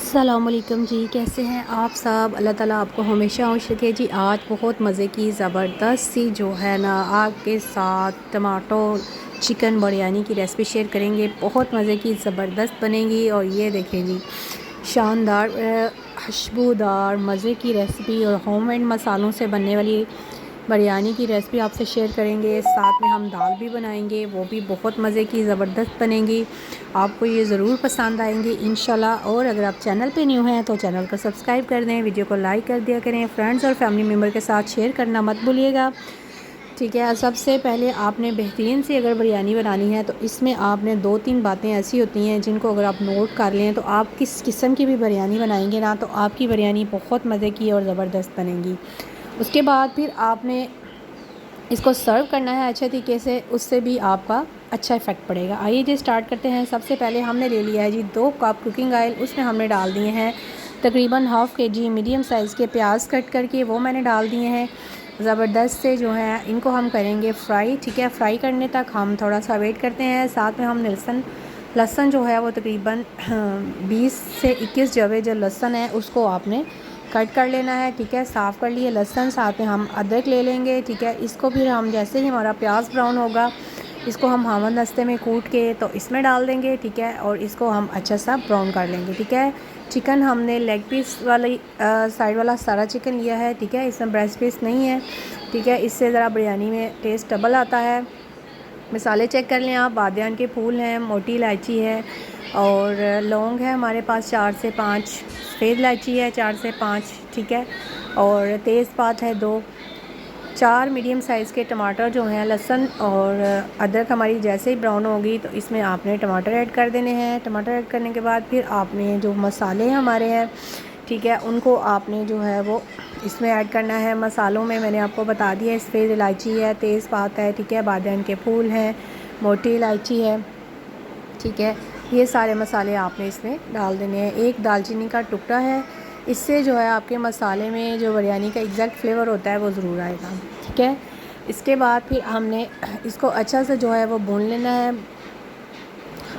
अस्सलामुअलैकुम जी, कैसे हैं आप सब। अल्लाह ताला आपको हमेशा खुश रखे जी। आज बहुत मज़े की ज़बरदस्त सी जो है ना आपके साथ टमाटो चिकन बिरयानी की रेसिपी शेयर करेंगे। बहुत मज़े की ज़बरदस्त बनेगी और ये देखें जी, शानदार खुशबूदार मज़े की रेसिपी और होममेड मसालों से बनने वाली बिरयानी की रेसिपी आपसे शेयर करेंगे। साथ में हम दाल भी बनाएंगे, वो भी बहुत मज़े की ज़बरदस्त बनेगी। आपको ये ज़रूर पसंद आएंगी इंशाल्लाह। और अगर आप चैनल पे न्यू हैं तो चैनल को सब्सक्राइब कर दें, वीडियो को लाइक कर दिया करें, फ्रेंड्स और फैमिली मेम्बर के साथ शेयर करना मत भूलिएगा। ठीक है, सबसे पहले आपने बेहतरीन सी अगर बिरयानी बनानी है तो इसमें आपने 2-3 बातें ऐसी होती हैं जिनको अगर आप नोट कर लें तो आप किस किस्म की भी बिरयानी बनाएंगे ना तो आपकी बिरयानी बहुत मज़े की और ज़बरदस्त बनेगी। उसके बाद फिर आपने इसको सर्व करना है अच्छे तरीके से, उससे भी आपका अच्छा इफ़ेक्ट पड़ेगा। आइए जी स्टार्ट करते हैं। सबसे पहले हमने ले लिया है जी 2 कप कुकिंग ऑयल, उसमें हमने डाल दिए हैं तकरीबन हाफ़ केजी मीडियम साइज़ के प्याज कट करके, वो मैंने डाल दिए हैं। ज़बरदस्त से जो है इनको हम करेंगे फ्राई। ठीक है, फ्राई करने तक हम थोड़ा सा वेट करते हैं। साथ में हम लहसुन जो है वो तकरीबन 20 से 21 जवे जो लहसुन है उसको आपने कट कर लेना है। ठीक है, साफ़ कर लिए लहसुन। साथ में हम अदरक ले लेंगे। ठीक है, इसको फिर हम जैसे ही हमारा प्याज ब्राउन होगा इसको हम हामद दस्ते में कूट के तो इसमें डाल देंगे। ठीक है, और इसको हम अच्छा सा ब्राउन कर लेंगे। ठीक है, चिकन हमने लेग पीस वाली साइड वाला सारा चिकन लिया है। ठीक है, इसमें ब्रेस्ट पीस नहीं है। ठीक है, इससे ज़रा बिरयानी में टेस्ट डबल आता है। मसाले चेक कर लें आप, बादियान के फूल हैं, मोटी इलायची है और लौंग है हमारे पास 4 से 5, सफ़ेद इलायची है 4 से 5। ठीक है, और तेज़पात है 2, 4 मीडियम साइज़ के टमाटर जो हैं, लहसुन और अदरक हमारी जैसे ही ब्राउन होगी तो इसमें आपने टमाटर ऐड कर देने हैं। टमाटर ऐड करने के बाद फिर आपने जो मसाले हमारे हैं, ठीक है, उनको आपने जो है वो इसमें ऐड करना है। मसालों में मैंने आपको बता दिया, सफ़ेद इलायची है, तेज़पात है, ठीक है, बादियान के फूल हैं, मोटी इलायची है। ठीक है, ये सारे मसाले आपने इसमें डाल देने हैं। एक दालचीनी का टुकड़ा है, इससे जो है आपके मसाले में जो बिरयानी का एग्जैक्ट फ्लेवर होता है वो ज़रूर आएगा। ठीक है, इसके बाद फिर हमने इसको अच्छा से जो है वो भून लेना है।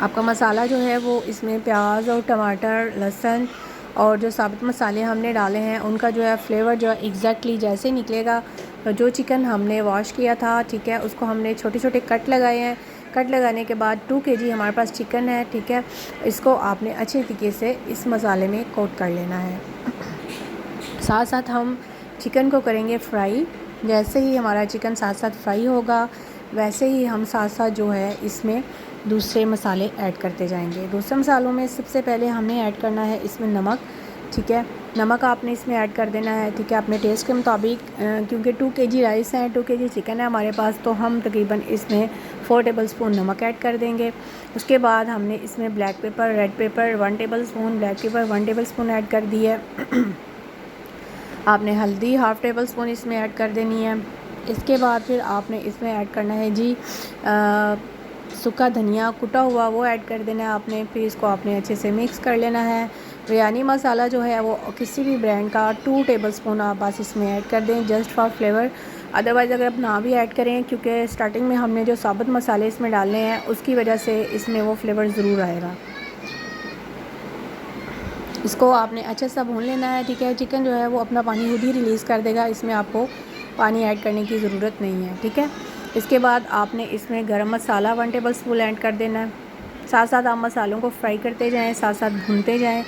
आपका मसाला जो है वो इसमें प्याज और टमाटर, लहसुन और जो साबुत मसाले हमने डाले हैं उनका जो है फ्लेवर जो है एग्जैक्टली जैसे ही निकलेगा। तो जो चिकन हमने वॉश किया था, ठीक है, उसको हमने छोटे छोटे कट लगाए हैं। कट लगाने के बाद 2 केजी हमारे पास चिकन है। ठीक है, इसको आपने अच्छे तरीके से इस मसाले में कोट कर लेना है। साथ साथ हम चिकन को करेंगे फ्राई। जैसे ही हमारा चिकन साथ साथ फ्राई होगा वैसे ही हम साथ साथ जो है इसमें दूसरे मसाले ऐड करते जाएंगे। दूसरे मसालों में सबसे पहले हमने ऐड करना है इसमें नमक। ठीक है, नमक आपने इसमें ऐड कर देना है। ठीक है, अपने टेस्ट के मुताबिक, क्योंकि 2 केजी राइस है, 2 केजी चिकन है हमारे पास, तो हम तकरीबन इसमें 4 टेबलस्पून नमक ऐड कर देंगे। उसके बाद हमने इसमें black pepper, red pepper 1 tablespoon, black pepper 1 tablespoon add कर दी है। आपने हल्दी हाफ़ टेबल स्पून इसमें ऐड कर देनी है। इसके बाद फिर आपने इसमें ऐड करना है जी सूखा धनिया कुटा हुआ, वो ऐड कर देना है आपने। फिर इसको आपने अच्छे से मिक्स कर लेना है। बिरयानी मसाला जो है वो किसी भी ब्रांड का 2 टेबलस्पून आप बस इसमें ऐड कर दें जस्ट फॉर फ्लेवर। अदरवाइज़ अगर आप ना भी ऐड करें, क्योंकि स्टार्टिंग में हमने जो साबुत मसाले इसमें डालने हैं उसकी वजह से इसमें वो फ्लेवर ज़रूर आएगा। इसको आपने अच्छे से भून लेना है। ठीक है, चिकन जो है वो अपना पानी खुद ही रिलीज़ कर देगा, इसमें आपको पानी ऐड करने की ज़रूरत नहीं है। ठीक है, इसके बाद आपने इसमें गरम मसाला 1 टेबल स्पून ऐड कर देना है। साथ साथ आप मसालों को फ्राई करते जाएं, साथ साथ भूनते जाएं।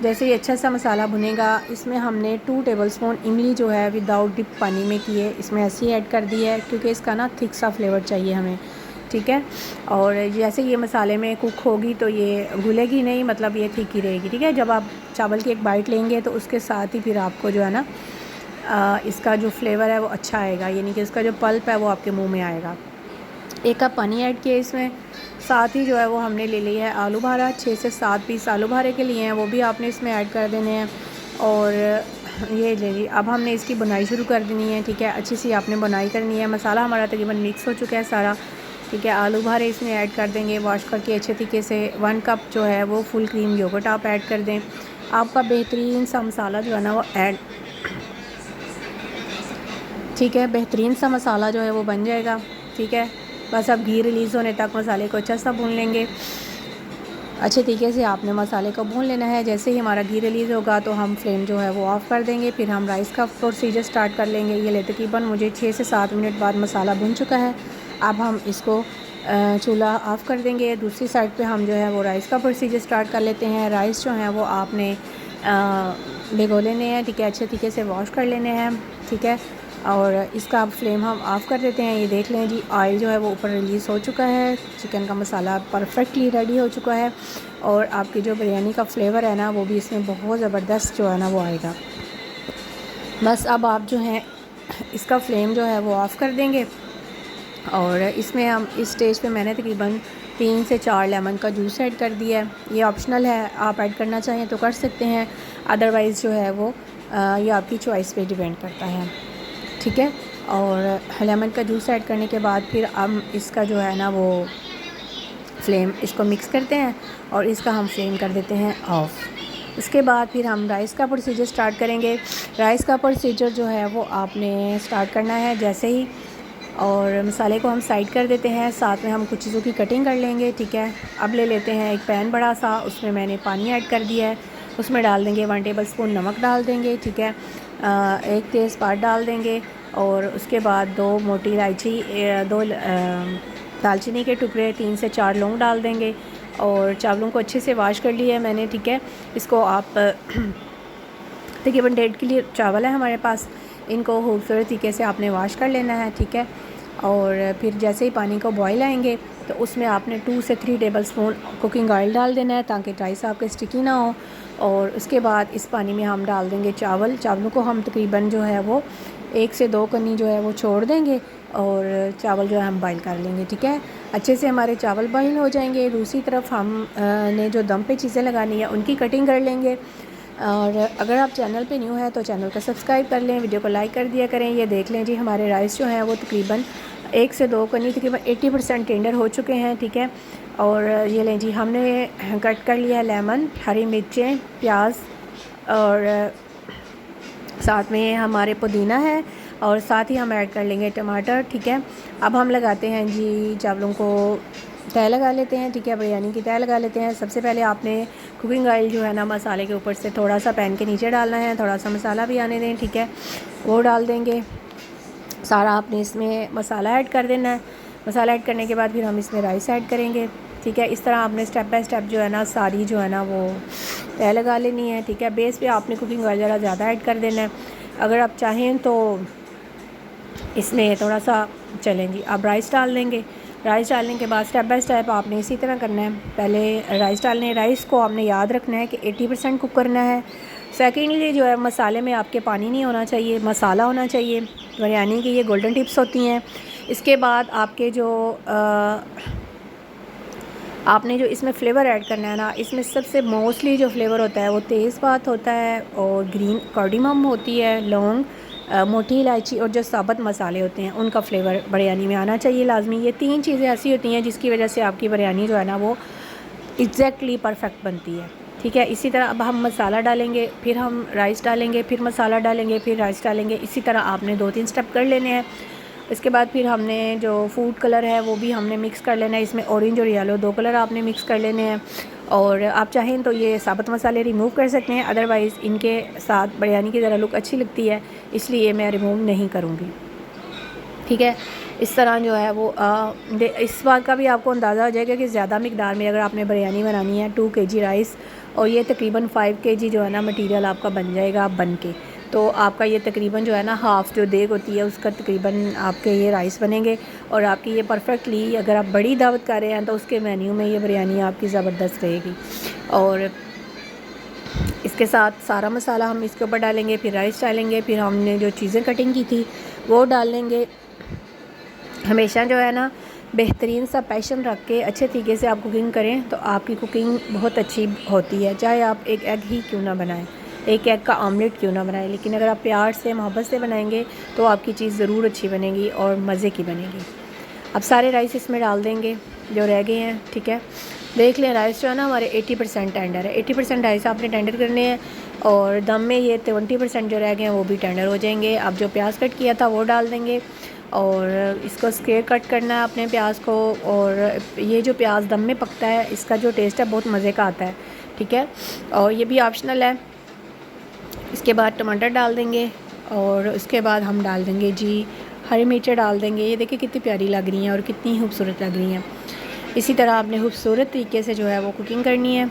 जैसे ही अच्छा सा मसाला भुनेगा इसमें हमने 2 टेबल स्पून इमली जो है विदाउट डिप पानी में की है इसमें ऐसी ऐड कर दी है, क्योंकि इसका ना थिक सा फ्लेवर चाहिए हमें। ठीक है, और जैसे ये मसाले में कुक होगी तो ये घुलेगी नहीं, मतलब ये ठीक ही रहेगी। ठीक है, जब आप चावल की एक बाइट लेंगे तो उसके साथ ही फिर आपको जो है ना इसका जो फ्लेवर है वो अच्छा आएगा, यानी कि इसका जो पल्प है वो आपके मुंह में आएगा। 1 कप पानी ऐड किया इसमें। साथ ही जो है वो हमने ले लिया है आलू भारा, 6 से 7 पीस आलू भारे के लिए हैं, वो भी आपने इसमें ऐड कर देने हैं। और ये लीजिए, अब हमने इसकी बुनाई शुरू कर देनी है। ठीक है, अच्छी सी आपने बुनाई करनी है। मसाला हमारा तकरीबन मिक्स हो चुका है सारा। ठीक है, आलू भारे इसमें ऐड कर देंगे वॉश करके अच्छे तरीके से। 1 कप जो है वो फुल क्रीम योगर्ट आप ऐड कर दें। आपका बेहतरीन सा मसाला जो है ना वो ऐड, ठीक है, बेहतरीन सा मसाला जो है वो बन जाएगा। ठीक है, बस अब घी रिलीज़ होने तक मसाले को अच्छा सा भून लेंगे। अच्छे तरीके से आपने मसाले को भून लेना है। जैसे ही हमारा घी रिलीज़ होगा तो हम फ्लेम जो है वो ऑफ़ कर देंगे। फिर हम राइस का प्रोसीजर स्टार्ट कर लेंगे। ये ले तकरीबन मुझे 6 से 7 मिनट बाद मसाला भुन चुका है। अब हम इसको चूल्हा ऑफ़ कर देंगे। दूसरी साइड पे हम जो है वो राइस का प्रोसीजर स्टार्ट कर लेते हैं। राइस जो है वो आपने भिगो लेने हैं, ठीक है, अच्छे तरीके से वॉश कर लेने हैं, ठीक है। और इसका अब फ्लेम हम ऑफ़ कर देते हैं। ये देख लें जी, ऑयल जो है वो ऊपर रिलीज़ हो चुका है। चिकन का मसाला परफेक्टली रेडी हो चुका है और आपकी जो बिरयानी का फ्लेवर है ना वो भी इसमें बहुत ज़बरदस्त जो है ना वो आएगा। बस अब आप जो है इसका फ्लेम जो है वो ऑफ़ कर देंगे और इसमें हम इस स्टेज पे मैंने तकरीबन 3 से 4 लेमन का जूस ऐड कर दिया है। ये ऑप्शनल है, आप ऐड करना चाहें तो कर सकते हैं, अदरवाइज़ जो है वो ये आपकी चॉइस पे डिपेंड करता है, ठीक है। और लेमन का जूस ऐड करने के बाद फिर हम इसका जो है ना वो फ्लेम इसको मिक्स करते हैं और इसका हम फ्लेम कर देते हैं ऑफ़। उसके बाद फिर हम राइस का प्रोसीजर स्टार्ट करेंगे। राइस का प्रोसीजर जो है वो आपने स्टार्ट करना है जैसे ही, और मसाले को हम साइड कर देते हैं, साथ में हम कुछ चीज़ों की कटिंग कर लेंगे, ठीक है। अब ले लेते हैं एक पैन बड़ा सा, उसमें मैंने पानी ऐड कर दिया है, उसमें डाल देंगे 1 टेबल स्पून नमक डाल देंगे, ठीक है। एक तेज़पात डाल देंगे और उसके बाद 2 मोटी इलायची, 2 दालचीनी के टुकड़े, 3 से 4 लौंग डाल देंगे और चावलों को अच्छे से वॉश कर लिया है मैंने, ठीक है। इसको आप तकरीबन 1.5 किलो चावल है हमारे पास, इनको खूबसूरत तरीके से आपने वॉश कर लेना है, ठीक है। और फिर जैसे ही पानी को बॉयल आएंगे तो उसमें आपने 2 से 3 टेबल स्पून कुकिंग ऑयल डाल देना है ताकि राइस आपके स्टिकी ना हो। और उसके बाद इस पानी में हम डाल देंगे चावलों को हम तकरीबन जो है वो 1 से 2 कनी जो है वो छोड़ देंगे और चावल जो है हम बॉयल कर लेंगे, ठीक है। अच्छे से हमारे चावल बॉयल हो जाएंगे। दूसरी तरफ हम ने जो दम पे चीज़ें लगानी है उनकी कटिंग कर लेंगे। और अगर आप चैनल पे न्यू है तो चैनल को सब्सक्राइब कर लें, वीडियो को लाइक कर दिया करें। ये देख लें जी, हमारे राइस जो हैं वो तकरीबन 1 से 2 कनी तकरीबन 80% टेंडर हो चुके हैं, ठीक है। और ये लें जी, हमने कट कर लिया लेमन, हरी मिर्चें, प्याज और साथ में हमारे पुदीना है और साथ ही हम ऐड कर लेंगे टमाटर, ठीक है। अब हम लगाते हैं जी चावलों को तय लगा लेते हैं, ठीक है, बिरयानी की तय लगा लेते हैं। सबसे पहले आपने कुकिंग ऑयल जो है ना मसाले के ऊपर से थोड़ा सा पैन के नीचे डालना है, थोड़ा सा मसाला भी आने दें, ठीक है, वो डाल देंगे। सारा आपने इसमें मसाला ऐड कर देना है। मसाला ऐड करने के बाद फिर हम इसमें राइस ऐड करेंगे, ठीक है। इस तरह आपने स्टेप बाय स्टेप जो है ना सारी जो है ना वो तय लगा लेनी है, ठीक है। बेस पे आपने कुकिंग ऑयल ज़रा ज़्यादा ऐड कर देना है। अगर आप चाहें तो इसमें थोड़ा सा चलें जी, आप राइस डाल देंगे। राइस डालने के बाद स्टेप बाय स्टेप आपने इसी तरह करना है। पहले राइस डालने, राइस को आपने याद रखना है कि 80% कुक करना है। सेकेंडली जो है मसाले में आपके पानी नहीं होना चाहिए, मसाला होना चाहिए। बिरयानी की ये गोल्डन टिप्स होती हैं। इसके बाद आपके जो आपने जो इसमें फ़्लेवर ऐड करना है ना, इसमें सबसे मोस्टली जो फ्लेवर होता है वो तेज़पात होता है और ग्रीन कार्डमम होती है, लौंग, मोटी इलायची और जो साबुत मसाले होते हैं उनका फ्लेवर बिरयानी में आना चाहिए लाजमी। ये 3 चीज़ें ऐसी होती हैं जिसकी वजह से आपकी बिरयानी जो है ना वो एग्जैक्टली परफेक्ट बनती है, ठीक है। इसी तरह अब हम मसाला डालेंगे, फिर हम राइस डालेंगे, फिर मसाला डालेंगे, फिर राइस डालेंगे। इसी तरह आपने 2-3 स्टेप कर लेने हैं। इसके बाद फिर हमने जो फूड कलर है वो भी हमने मिक्स कर लेना है। इसमें ऑरेंज और येलो 2 कलर आपने मिक्स कर लेने हैं। और आप चाहें तो ये साबुत मसाले रिमूव कर सकते हैं, अदरवाइज़ इनके साथ बिरयानी की ज़रा लुक अच्छी लगती है, इसलिए मैं रिमूव नहीं करूँगी, ठीक है। इस तरह जो है वो इस बात का भी आपको अंदाज़ा हो जाएगा कि ज़्यादा मिकदार में अगर आपने बिरयानी बनानी है 2 kg राइस और ये तकरीबन 5 kg जो है ना मटेरियल आपका बन जाएगा बन के, तो आपका ये तकरीबन जो है ना हाफ़ जो देग होती है उसका तकरीबन आपके ये राइस बनेंगे। और आपकी ये परफेक्टली, अगर आप बड़ी दावत कर रहे हैं तो उसके मेन्यू में ये बिरयानी आपकी ज़बरदस्त रहेगी। और इसके साथ सारा मसाला हम इसके ऊपर डालेंगे, फिर राइस डालेंगे, फिर हमने जो चीज़ें कटिंग की थी वो डालेंगे। हमेशा जो है ना बेहतरीन सा पैशन रख के अच्छे तरीके से आप कुकिंग करें तो आपकी कुकिंग बहुत अच्छी होती है। चाहे आप एक एग ही क्यों ना बनाएं, एक एग का ऑमलेट क्यों ना बनाएं, लेकिन अगर आप प्यार से मोहब्बत से बनाएंगे तो आपकी चीज़ ज़रूर अच्छी बनेगी और मज़े की बनेगी। अब सारे राइस इसमें डाल देंगे जो रह गए हैं, ठीक है। देख लें राइस जो है ना हमारे 80% टेंडर है। 80% राइस आपने टेंडर करने हैं और दम में ये 20% जो रह गए हैं वो भी टेंडर हो जाएंगे। अब जो प्याज कट किया था वो डाल देंगे और इसको स्क्वायर कट करना है अपने प्याज को। और ये जो प्याज दम में पकता है इसका जो टेस्ट है बहुत मज़े का आता है, ठीक है। और ये भी ऑप्शनल है। इसके बाद टमाटर डाल देंगे और उसके बाद हम डाल देंगे जी हरी मिर्चें डाल देंगे। ये देखिए कितनी प्यारी लग रही हैं और कितनी खूबसूरत लग रही हैं। इसी तरह आपने खूबसूरत तरीके से जो है वो कुकिंग करनी है।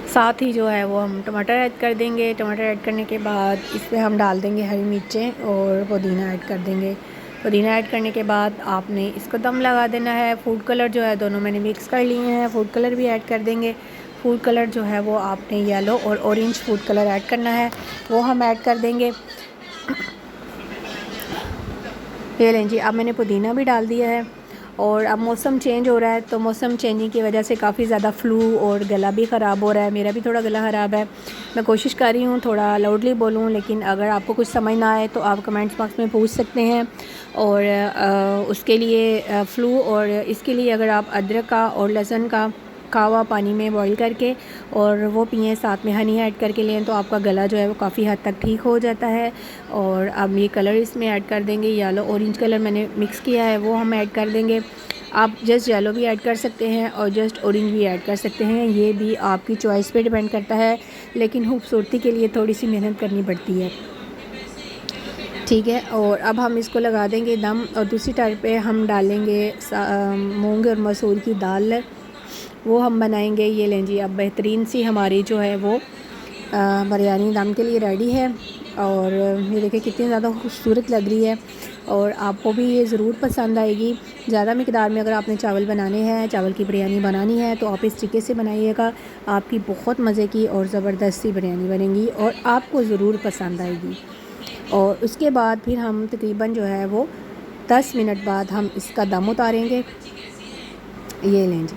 साथ ही जो है वो हम टमाटर ऐड कर देंगे। टमाटर ऐड करने के बाद इसमें हम डाल देंगे हरी मिर्चें और पुदीना ऐड कर देंगे। पुदीना ऐड करने के बाद आपने इसको दम लगा देना है। फूड कलर जो है दोनों मैंने मिक्स कर लिए हैं, फूड कलर भी ऐड कर देंगे। फूड कलर जो है वो आपने येलो और ऑरेंज फूड कलर ऐड करना है, वो हम ऐड कर देंगे। ये लें जी, अब मैंने पुदीना भी डाल दिया है। और अब मौसम चेंज हो रहा है तो मौसम चेंजिंग की वजह से काफ़ी ज़्यादा फ्लू और गला भी ख़राब हो रहा है। मेरा भी थोड़ा गला ख़राब है। मैं कोशिश कर रही हूँ थोड़ा लाउडली बोलूँ, लेकिन अगर आपको कुछ समझ ना आए तो आप कमेंट्स बॉक्स में पूछ सकते हैं। और उसके लिए फ़्लू और इसके लिए अगर आप अदरक का और लहसुन का कावा पानी में बॉईल करके और वो पिएँ, साथ में हनी ऐड करके लें, तो आपका गला जो है वो काफ़ी हद तक ठीक हो जाता है। और अब ये कलर इसमें ऐड कर देंगे, येलो ऑरेंज कलर मैंने मिक्स किया है वो हम ऐड कर देंगे। आप जस्ट येलो भी ऐड कर सकते हैं और जस्ट ऑरेंज भी ऐड कर सकते हैं, ये भी आपकी चॉइस पे डिपेंड करता है। लेकिन खूबसूरती के लिए थोड़ी सी मेहनत करनी पड़ती है, ठीक है। और अब हम इसको लगा देंगे दम। और दूसरी टाइप पे हम डालेंगे मूंग और मसूर की दाल, वो हम बनाएंगे। ये लें जी, अब बेहतरीन सी हमारी जो है वो बिरयानी दम के लिए रेडी है। और ये देखिए कितनी ज़्यादा खूबसूरत लग रही है और आपको भी ये ज़रूर पसंद आएगी। ज़्यादा मिकदार में अगर आपने चावल बनाने हैं, चावल की बिरयानी बनानी है, तो आप इस तरीके से बनाइएगा। आपकी बहुत मज़े की और ज़बरदस्त सी बिरयानी बनेगी और आपको ज़रूर पसंद आएगी। और उसके बाद फिर हम तकरीबन जो है वो 10 मिनट बाद हम इसका दम उतारेंगे। ये लें जी,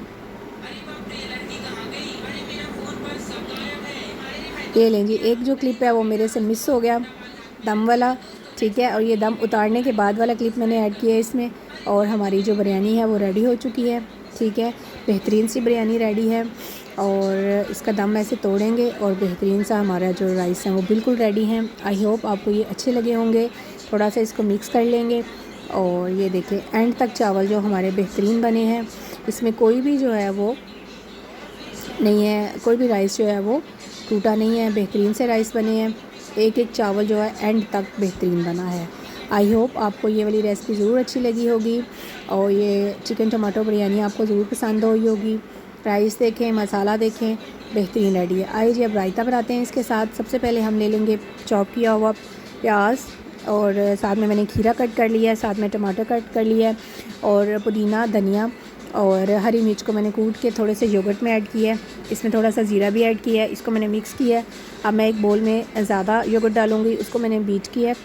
ये लें जी, एक जो क्लिप है वो मेरे से मिस हो गया दम वाला, ठीक है। और ये दम उतारने के बाद वाला क्लिप मैंने ऐड किया है इसमें। और हमारी जो बिरयानी है वो रेडी हो चुकी है, ठीक है। बेहतरीन सी बिरयानी रेडी है। और इसका दम ऐसे तोड़ेंगे और बेहतरीन सा हमारा जो राइस है वो बिल्कुल रेडी है। आई होप आपको ये अच्छे लगे होंगे। थोड़ा सा इसको मिक्स कर लेंगे और ये देखें एंड तक चावल जो हमारे बेहतरीन बने हैं। इसमें कोई भी जो है वो नहीं है, कोई भी राइस जो है वो टूटा नहीं है, बेहतरीन से राइस बने हैं। एक एक चावल जो है एंड तक बेहतरीन बना है। आई होप आपको ये वाली रेसिपी ज़रूर अच्छी लगी होगी और ये चिकन टमाटो बिरयानी आपको ज़रूर पसंद हुई होगी। राइस देखें, मसाला देखें, बेहतरीन रेडी है। आइए जी अब रायता बनाते हैं इसके साथ। सबसे पहले हम ले लेंगे चॉप किया हुआ प्याज और साथ में मैंने खीरा कट कर लिया है, साथ में टमाटर कट कर लिया है और पुदीना, धनिया और हरी मिर्च को मैंने कूट के थोड़े से योगर्ट में ऐड किया है। इसमें थोड़ा सा ज़ीरा भी ऐड किया है, इसको मैंने मिक्स किया है। अब मैं एक बोल में ज़्यादा योगर्ट डालूँगी, उसको मैंने बीट किया है,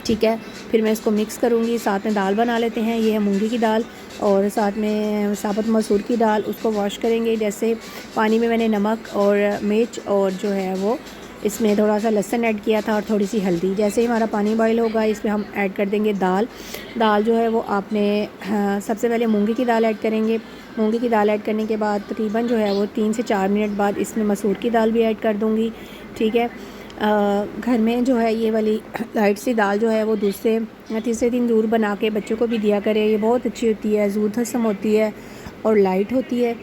ठीक है। फिर मैं इसको मिक्स करूँगी। साथ में दाल बना लेते हैं, ये है मूंगी की दाल और साथ में साबुत मसूर की दाल। उसको वॉश करेंगे, जैसे पानी में मैंने नमक और मिर्च और जो है वो इसमें थोड़ा सा लहसुन ऐड किया था और थोड़ी सी हल्दी। जैसे ही हमारा पानी बॉईल होगा इसमें हम ऐड कर देंगे दाल। दाल जो है वो आपने सबसे पहले मूंगी की दाल ऐड करेंगे। मूंगी की दाल ऐड करने के बाद तकरीबन जो है वो 3 से 4 मिनट बाद इसमें मसूर की दाल भी ऐड कर दूँगी, ठीक है। घर में जो है ये वाली लाइट सी दाल जो है वो दूसरे या तीसरे दिन दूर बना के बच्चों को भी दिया करें। ये बहुत अच्छी होती है, ज़ूर हज़म होती है और लाइट होती है,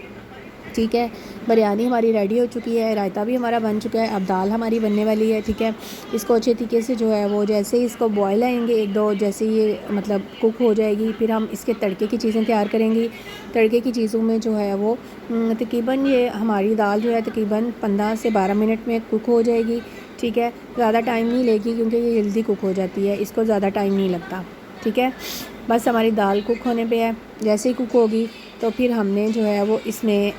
ठीक है। बिरयानी हमारी रेडी हो चुकी है, रायता भी हमारा बन चुका है। अब दाल हमारी बनने वाली है, ठीक है। इसको अच्छे तरीके से जो है वो जैसे ही इसको बॉयल आएंगे एक दो, जैसे ये मतलब कुक हो जाएगी, फिर हम इसके तड़के की चीज़ें तैयार करेंगी। तड़के की चीज़ों में जो है वो तकरीबन ये हमारी दाल जो है तकरीबन 15 से 12 मिनट में कुक हो जाएगी, ठीक है। ज़्यादा टाइम नहीं लेगी क्योंकि ये जल्दी कुक हो जाती है, इसको ज़्यादा टाइम नहीं लगता, ठीक है। बस हमारी दाल कुक होने पे है। जैसे ही कुक होगी तो फिर हमने जो है वो इसमें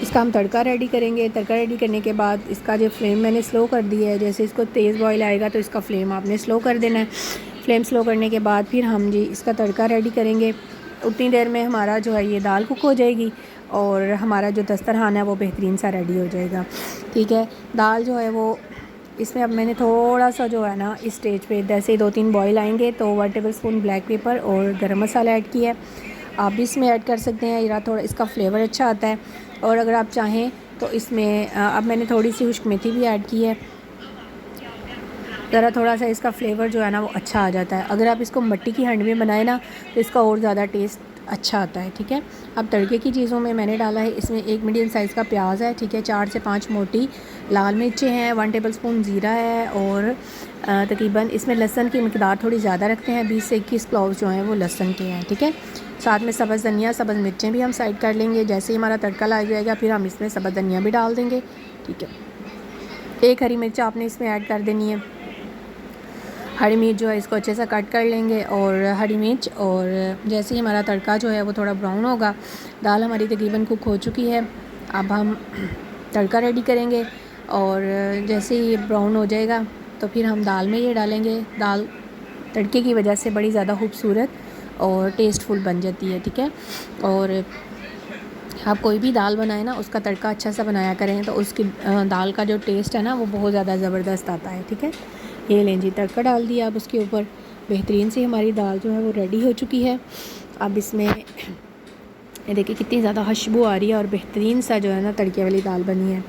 इसका हम तड़का रेडी करेंगे। तड़का रेडी करने के बाद इसका जो फ्लेम मैंने स्लो कर दिया है, जैसे इसको तेज़ बॉईल आएगा तो इसका फ्लेम आपने स्लो कर देना है। फ्लेम स्लो करने के बाद फिर हम जी इसका तड़का रेडी करेंगे। उतनी देर में हमारा जो है ये दाल कुक हो जाएगी और हमारा जो दस्तरखान है वो बेहतरीन सा रेडी हो जाएगा, ठीक है। दाल जो है वो इसमें अब मैंने थोड़ा सा जो है ना इस स्टेज पे जैसे ही 2-3 बॉईल आएंगे तो 1 टेबलस्पून ब्लैक पेपर और गरम मसाला ऐड किया है। आप भी इसमें ऐड कर सकते हैं, या थोड़ा इसका फ्लेवर अच्छा आता है। और अगर आप चाहें तो इसमें अब मैंने थोड़ी सी खुश्क मेथी भी ऐड की है, ज़रा थोड़ा सा इसका फ्लेवर जो है ना वो अच्छा आ जाता है। अगर आप इसको मिट्टी की हांडी में बनाए ना तो इसका और ज़्यादा टेस्ट अच्छा आता है। ठीक है, अब तड़के की चीज़ों में मैंने डाला है, इसमें एक मीडियम साइज़ का प्याज है। ठीक है, 4 से 5 मोटी लाल मिर्चें हैं, 1 टेबलस्पून ज़ीरा है, और तकरीबन इसमें लहसुन की मकदार थोड़ी ज़्यादा रखते हैं, 20 से 21 क्लोव जो हैं वो लहसुन के हैं। ठीक है, साथ में सब्ज़ धनिया, सब्ज़ मिर्चें भी हम साइड कर लेंगे। जैसे ही हमारा तड़का लग जाएगा फिर हम इसमें सब्ज़ धनिया भी डाल देंगे। ठीक है, एक हरी मिर्च आपने इसमें ऐड कर देनी है। हरी मिर्च जो है इसको अच्छे से कट कर लेंगे, और हरी मिर्च, और जैसे ही हमारा तड़का जो है वो थोड़ा ब्राउन होगा, दाल हमारी तकरीबन कुक हो चुकी है। अब हम तड़का रेडी करेंगे, और जैसे ही ये ब्राउन हो जाएगा तो फिर हम दाल में ये डालेंगे। दाल तड़के की वजह से बड़ी ज़्यादा खूबसूरत और टेस्टफुल बन जाती है। ठीक है, और आप कोई भी दाल बनाएं ना उसका तड़का अच्छा सा बनाया करें तो उसकी दाल का जो टेस्ट है ना वो बहुत ज़्यादा ज़बरदस्त आता है। ठीक है, ये लें जी, तड़का डाल दिया अब उसके ऊपर। बेहतरीन से हमारी दाल जो है वो रेडी हो चुकी है। अब इसमें ये देखिए कितनी ज़्यादा खुशबू आ रही है, और बेहतरीन सा जो है ना तड़के वाली दाल बनी है।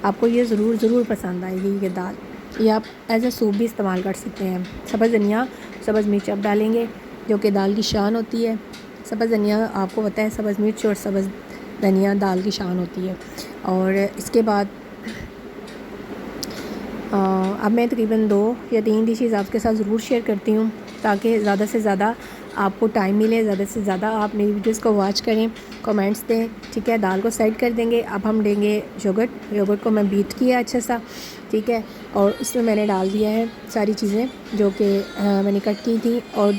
आपको ये ज़रूर पसंद आएगी ये दाल। ये आप एज ए सूप भी इस्तेमाल कर सकते हैं। सब्ज़ धनिया, सब्ज़ मिर्च आप डालेंगे जो कि दाल की शान होती है। सब्ज़ धनिया आपको पता है, सब्ज़ मिर्च और सब्ज़ धनिया दाल की शान होती है। और इसके बाद अब मैं तकरीबन 2 या 3 डिशेज़ आपके साथ ज़रूर शेयर करती हूँ, ताकि ज़्यादा से ज़्यादा आपको टाइम मिले, ज़्यादा से ज़्यादा आप मेरी वीडियोस को वॉच करें, कमेंट्स दें। ठीक है, दाल को साइड कर देंगे। अब हम लेंगे योगर्ट को मैं बीट किया अच्छा सा। ठीक है, और इसमें मैंने डाल दिया है सारी चीज़ें जो कि मैंने कट की थी, और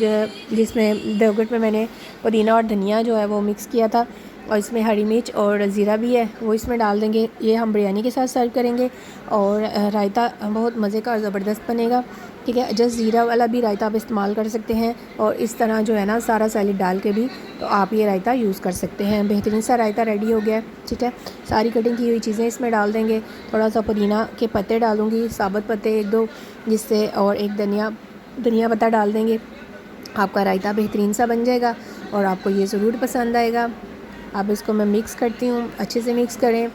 जिसमें योगर्ट में मैंने पुदीना और धनिया जो है वो मिक्स किया था, और इसमें हरी मिर्च और ज़ीरा भी है वो इसमें डाल देंगे। ये हम बिरयानी के साथ सर्व करेंगे, और रायता बहुत मज़े का और ज़बरदस्त बनेगा। ठीक है, जस्ट ज़ीरा वाला भी रायता आप इस्तेमाल कर सकते हैं, और इस तरह जो है ना सारा सैलेड डाल के भी तो आप ये रायता यूज़ कर सकते हैं। बेहतरीन सा रायता रेडी हो गया है। ठीक है, सारी कटिंग की हुई चीज़ें इसमें डाल देंगे। थोड़ा सा पुदीना के पत्ते डालूँगी, साबुत पत्ते 1-2 जिससे, और एक धनिया पत्ता डाल देंगे। आपका रायता बेहतरीन सा बन जाएगा और आपको ये ज़रूर पसंद आएगा। अब इसको मैं मिक्स करती हूँ, अच्छे से मिक्स करें।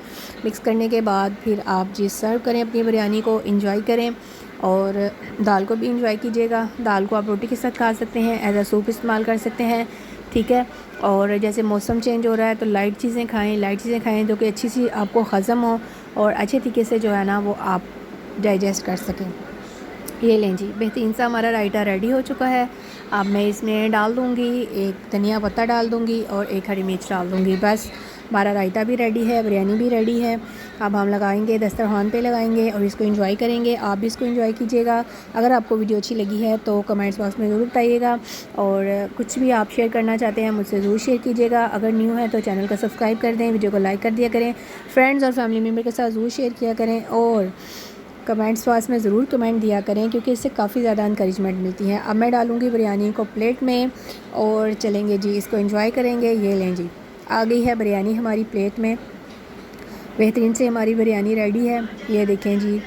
मिक्स करने के बाद फिर आप जी सर्व करें, अपनी बिरयानी को एंजॉय करें, और दाल को भी एंजॉय कीजिएगा। दाल को आप रोटी के साथ खा सकते हैं, एज अ सूप इस्तेमाल कर सकते हैं। ठीक है, और जैसे मौसम चेंज हो रहा है तो लाइट चीज़ें खाएं जो कि अच्छी सी आपको हज़म हो और अच्छे तरीके से जो है ना वो आप डाइजेस्ट कर सकें। ये लें जी, बेहतरीन सा हमारा रायता रेडी हो चुका है। अब मैं इसमें डाल दूँगी, एक धनिया पत्ता डाल दूँगी और एक हरी मिर्च डाल दूँगी। बस हमारा रायता भी रेडी है, बिरयानी भी रेडी है। अब हम लगाएंगे, दस्तरखान पे लगाएंगे और इसको एंजॉय करेंगे। आप भी इसको एंजॉय कीजिएगा। अगर आपको वीडियो अच्छी लगी है तो कमेंट्स बॉक्स में ज़रूर बताइएगा, और कुछ भी आप शेयर करना चाहते हैं मुझसे ज़रूर शेयर कीजिएगा। अगर न्यू है तो चैनल को सब्सक्राइब कर दें, वीडियो को लाइक कर दिया करें, फ्रेंड्स और फैमिली मेम्बर के साथ ज़रूर शेयर किया करें, और कमेंट्स बॉक्स में ज़रूर कमेंट दिया करें क्योंकि इससे काफ़ी ज़्यादा इंकरेजमेंट मिलती है। अब मैं डालूँगी बिरयानी को प्लेट में और चलेंगे जी, इसको एंजॉय करेंगे। ये लें जी, आ गई है बिरयानी हमारी प्लेट में। बेहतरीन से हमारी बिरयानी रेडी है। ये देखें जी,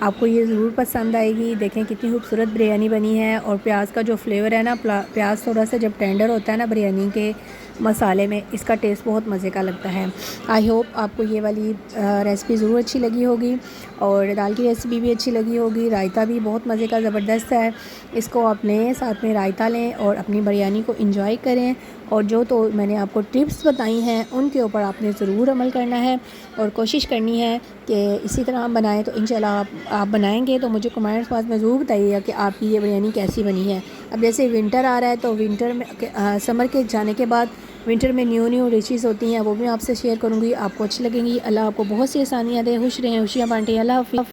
आपको ये ज़रूर पसंद आएगी। देखें कितनी खूबसूरत बिरयानी बनी है, और प्याज का जो फ्लेवर है ना, प्याज थोड़ा सा जब टेंडर होता है ना बिरयानी के मसाले में, इसका टेस्ट बहुत मज़े का लगता है। आई होप आपको ये वाली रेसिपी ज़रूर अच्छी लगी होगी, और दाल की रेसिपी भी अच्छी लगी होगी। रायता भी बहुत मज़े का ज़बरदस्त है। इसको आप लें, साथ में रायता लें और अपनी बिरयानी को एंजॉय करें, और जो तो मैंने आपको टिप्स बताई हैं उनके ऊपर आपने ज़रूर अमल करना है, और कोशिश करनी है कि इसी तरह हम बनाएं। तो इंशाल्लाह आप बनाएंगे तो मुझे कमेंट्स बॉक्स में ज़रूर बताइएगा कि आपकी ये बिरयानी कैसी बनी है। अब जैसे विंटर आ रहा है तो विंटर में समर के जाने के बाद विंटर में न्यू डिशेज़ होती हैं, वो भी आपसे शेयर करूँगी, आपको अच्छी लगेंगी। अल्लाह आपको बहुत सी आसानियाँ दे, खुश रहें, खुशियाँ बांटें। अल्लाह हाफ़िज़।